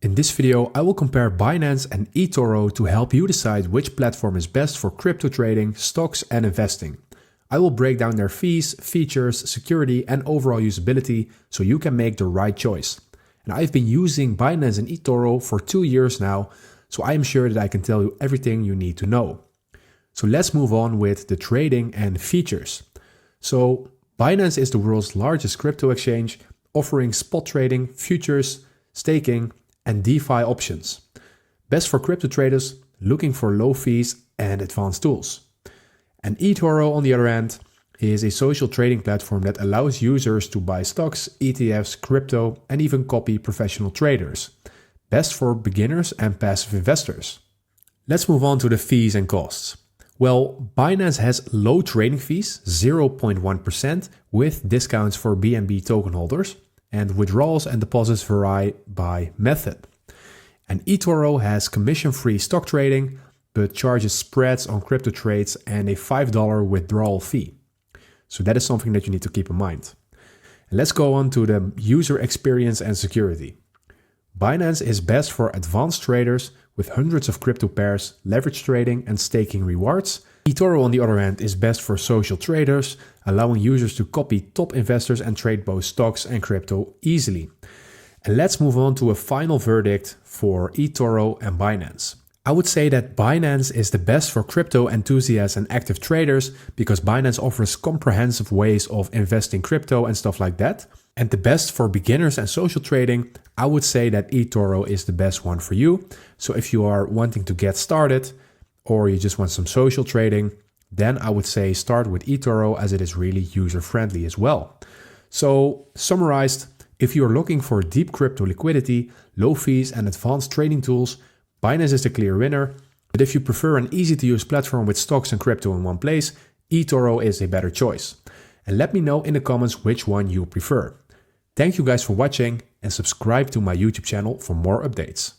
In this video, I will compare Binance and eToro to help you decide which platform is best for crypto trading, stocks, and investing. I will break down their fees, features, security, and overall usability so you can make the right choice. And I've been using Binance and eToro for 2 years now, so I am sure that I can tell you everything you need to know. So let's move on with the trading and features. So Binance is the world's largest crypto exchange, offering spot trading, futures, staking, and DeFi options. Best for crypto traders looking for low fees and advanced tools. And eToro, on the other hand, is a social trading platform that allows users to buy stocks, ETFs, crypto, and even copy professional traders. Best for beginners and passive investors. Let's move on to the fees and costs. Well, Binance has low trading fees, 0.1%, with discounts for BNB token holders, and withdrawals and deposits vary by method. And eToro has commission-free stock trading, but charges spreads on crypto trades and a $5 withdrawal fee. So that is something that you need to keep in mind. And let's go on to the user experience and security. Binance is best for advanced traders with hundreds of crypto pairs, leverage trading, and staking rewards. eToro, on the other hand, is best for social traders, allowing users to copy top investors and trade both stocks and crypto easily. And let's move on to a final verdict for eToro and Binance. I would say that Binance is the best for crypto enthusiasts and active traders because Binance offers comprehensive ways of investing crypto and stuff like that. And the best for beginners and social trading, I would say that eToro is the best one for you. So if you are wanting to get started or you just want some social trading, then I would say start with eToro as it is really user-friendly as well. So summarized, if you are looking for deep crypto liquidity, low fees, and advanced trading tools, Binance is the clear winner. But if you prefer an easy-to-use platform with stocks and crypto in one place, eToro is a better choice. And let me know in the comments which one you prefer. Thank you guys for watching and subscribe to my YouTube channel for more updates.